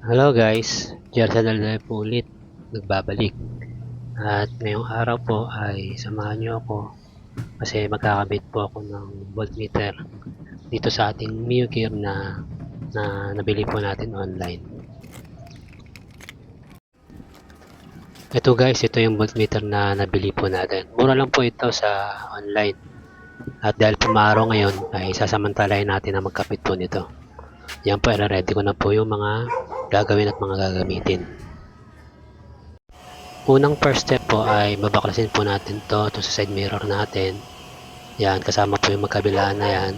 Hello guys, Jersa Dalday po ulit, nagbabalik. At ngayong araw po ay samahan niyo ako kasi magkakabit po ako ng voltmeter dito sa ating MioGear na nabili po natin online. Ito guys, ito yung voltmeter na nabili po natin. Mura lang po ito sa online. At dahil pumaraw ngayon ay sasamantalahin natin na magkapit po nito. Yan po, ready ko na po yung mga gagawin at mga gagamitin. Unang first step po ay babaklasin po natin to sa side mirror natin. Yan, kasama po yung magkabilaan na yan.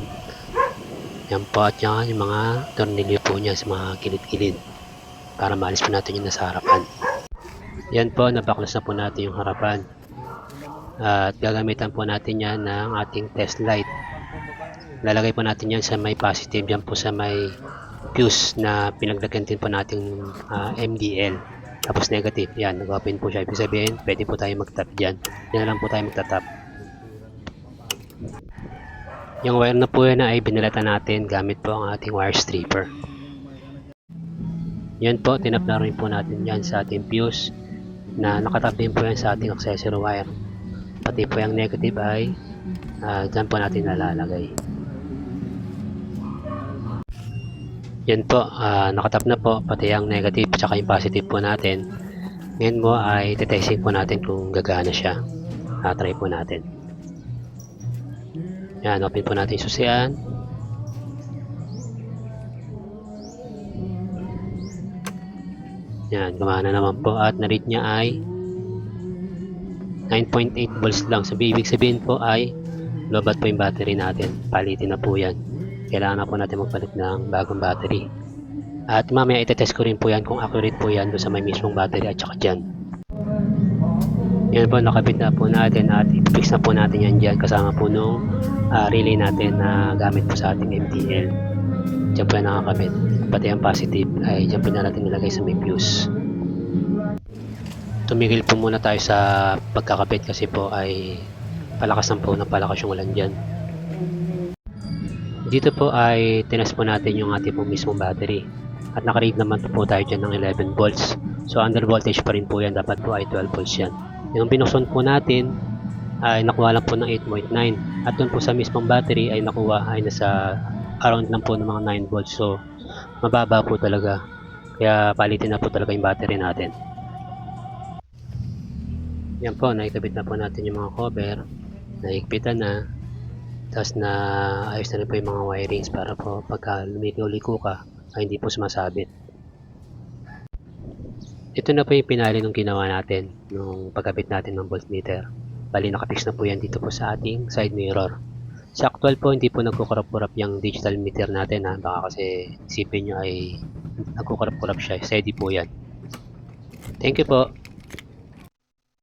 Yan po, at yan yung mga tornilyo po niya sa mga kilid-kilid para maalis po natin yung nasa harapan. Yan po, nabaklas na po natin yung harapan. At gagamitan po natin yan ng ating test light. Lalagay po natin yan sa may positive, yan po sa may fuse na pinaglagyan din po natin MDL. Tapos negative, yan, nag-open po siya. Ibig sabihin, pwede po tayo mag-tap dyan. Yan lang po tayo magta-tap. Yung wire na po yan ay binalatan natin gamit po ang ating wire stripper. Yan po, tinap na rin po natin yan sa ating fuse na nakatap din po yan sa ating accessory wire. Pati po yung negative ay dyan po natin nalalagay. Yan po, nakatap na po pati yung negative at yung positive po natin. Ngayon mo ay testing po natin kung gagana siya. Try po natin. Yan, open po natin yung susian. Yan, gumana naman po at na-rate niya ay 9.8 volts lang. Ibig sabihin po ay lobat po yung battery natin. Palitin na po yan. Kailangan na po natin magpalit ng bagong battery. At mamaya itetest ko rin po yan kung accurate po yan doon sa may mismong battery at saka dyan. Yan po, nakabit na po natin at i-fix na po natin yan dyan kasama po nung relay natin na gamit po sa ating MTL. Dyan po yan nakakabit. Pati ang positive ay dyan po na natin nilagay sa may fuse. Tumigil po muna tayo sa pagkakabit kasi po ay palakas ng palakas yung ulan dyan. Dito po ay tinest po natin yung ating po mismong battery. At nakaread naman po tayo dyan ng 11 volts. So under voltage pa rin po yan. Dapat po ay 12 volts yan. Yung binuksan po natin ay nakuha lang po ng 8.9. At doon po sa mismong battery ay nakuha ay nasa around lang po ng mga 9 volts. So mababa po talaga. Kaya palitin na po talaga yung battery natin. Yan po, naikabit na po natin yung mga cover. Naikpitan na. Tapos na ayos na rin po yung mga wirings para po pagka lumiko-liko ka ay hindi po sumasabit. Ito na po yung pinali nung ginawa natin nung pagkabit natin ng voltmeter. Bali nakapix na po yan dito po sa ating side mirror. Sa actual po hindi po nagkukurap-kurap yung digital meter natin baka kasi isipin nyo ay nagkukurap-kurap siya. Steady po yan. Thank you po.